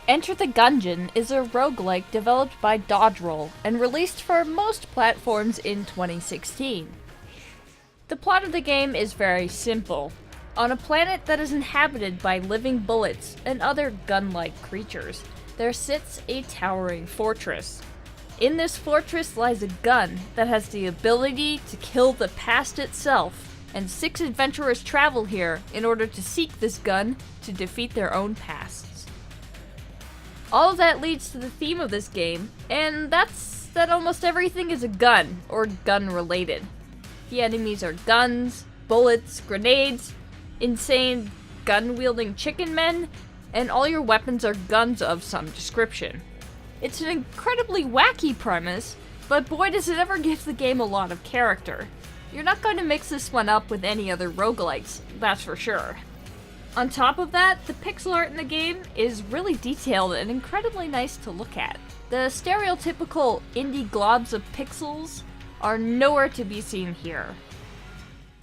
Enter the Gungeon is a roguelike developed by Dodgeroll and released for most platforms in 2016. The plot of the game is very simple. On a planet that is inhabited by living bullets and other gun-like creatures, there sits a towering fortress. In this fortress lies a gun that has the ability to kill the past itself, and 6 adventurers travel here in order to seek this gun to defeat their own pasts. All of that leads to the theme of this game, and that's that almost everything is a gun, or gun-related. The enemies are guns, bullets, grenades, insane gun-wielding chicken men, and all your weapons are guns of some description. It's an incredibly wacky premise, but boy does it ever give the game a lot of character. You're not going to mix this one up with any other roguelikes, that's for sure. On top of that, the pixel art in the game is really detailed and incredibly nice to look at. The stereotypical indie globs of pixels are nowhere to be seen here.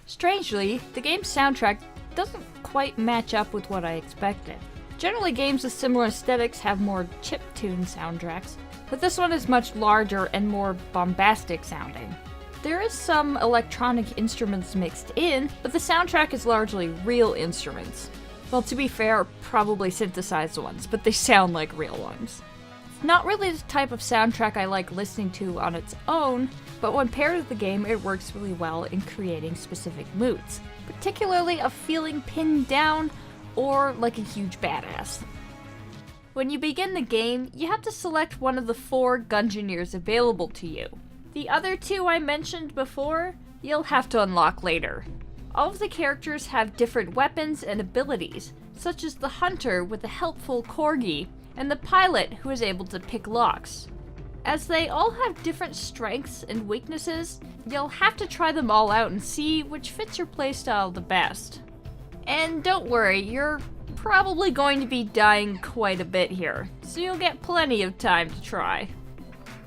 Strangely, the game's soundtrack doesn't quite match up with what I expected. Generally, games with similar aesthetics have more chiptune soundtracks, but this one is much larger and more bombastic sounding. There is some electronic instruments mixed in, but the soundtrack is largely real instruments. Well, to be fair, probably synthesized ones, but they sound like real ones. It's not really the type of soundtrack I like listening to on its own, but when paired with the game, it works really well in creating specific moods, particularly of feeling pinned down or like a huge badass. When you begin the game, you have to select one of the 4 Gungeoneers available to you. The other 2 I mentioned before, you'll have to unlock later. All of the characters have different weapons and abilities, such as the hunter with a helpful corgi, and the pilot who is able to pick locks. As they all have different strengths and weaknesses, you'll have to try them all out and see which fits your playstyle the best. And don't worry, you're probably going to be dying quite a bit here, so you'll get plenty of time to try.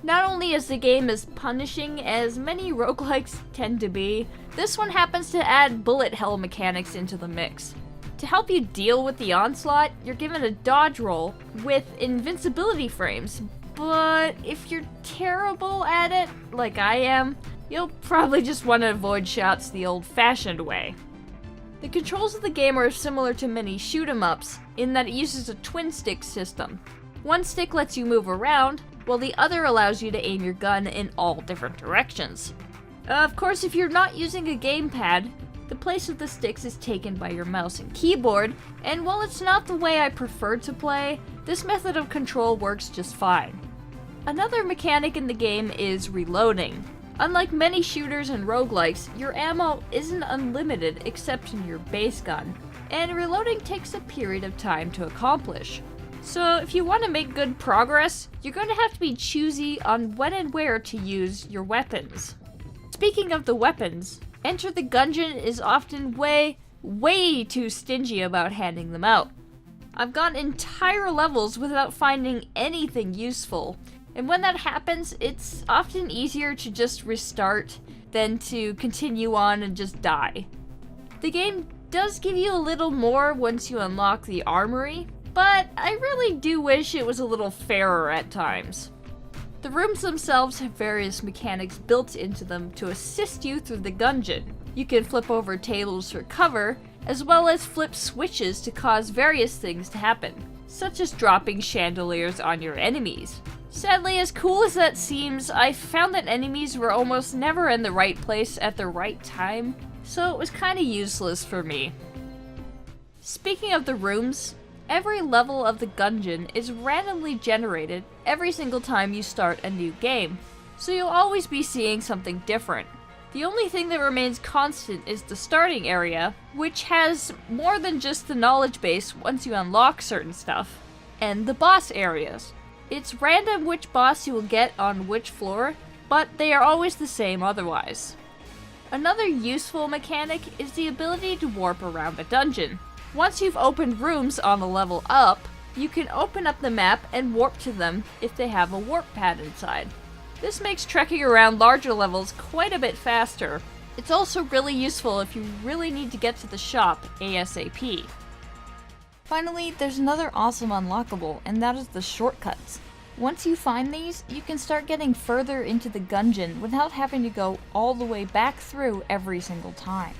Not only is the game as punishing as many roguelikes tend to be, this one happens to add bullet hell mechanics into the mix. To help you deal with the onslaught, you're given a dodge roll with invincibility frames, but if you're terrible at it, like I am, you'll probably just want to avoid shots the old-fashioned way. The controls of the game are similar to many shoot-'em-ups in that it uses a twin-stick system. One stick lets you move around, while the other allows you to aim your gun in all different directions. Of course, if you're not using a gamepad, the place of the sticks is taken by your mouse and keyboard, and while it's not the way I prefer to play, this method of control works just fine. Another mechanic in the game is reloading. Unlike many shooters and roguelikes, your ammo isn't unlimited except in your base gun, and reloading takes a period of time to accomplish. So if you want to make good progress, you're going to have to be choosy on when and where to use your weapons. Speaking of the weapons, Enter the Gungeon is often way too stingy about handing them out. I've gone entire levels without finding anything useful, and when that happens, it's often easier to just restart than to continue on and just die. The game does give you a little more once you unlock the armory, but I really do wish it was a little fairer at times. The rooms themselves have various mechanics built into them to assist you through the gungeon. You can flip over tables for cover, as well as flip switches to cause various things to happen, such as dropping chandeliers on your enemies. Sadly, as cool as that seems, I found that enemies were almost never in the right place at the right time, so it was kinda useless for me. Speaking of the rooms, every level of the gungeon is randomly generated every single time you start a new game, so you'll always be seeing something different. The only thing that remains constant is the starting area, which has more than just the knowledge base once you unlock certain stuff, and the boss areas. It's random which boss you will get on which floor, but they are always the same otherwise. Another useful mechanic is the ability to warp around a dungeon. Once you've opened rooms on the level up, you can open up the map and warp to them if they have a warp pad inside. This makes trekking around larger levels quite a bit faster. It's also really useful if you really need to get to the shop ASAP. Finally, there's another awesome unlockable, and that is the shortcuts. Once you find these, you can start getting further into the gungeon without having to go all the way back through every single time.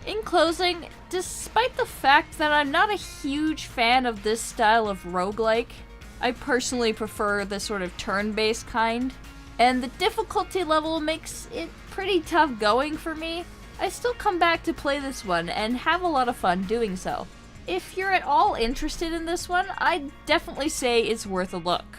In closing, despite the fact that I'm not a huge fan of this style of roguelike, I personally prefer the sort of turn-based kind, and the difficulty level makes it pretty tough going for me, I still come back to play this one and have a lot of fun doing so. If you're at all interested in this one, I'd definitely say it's worth a look.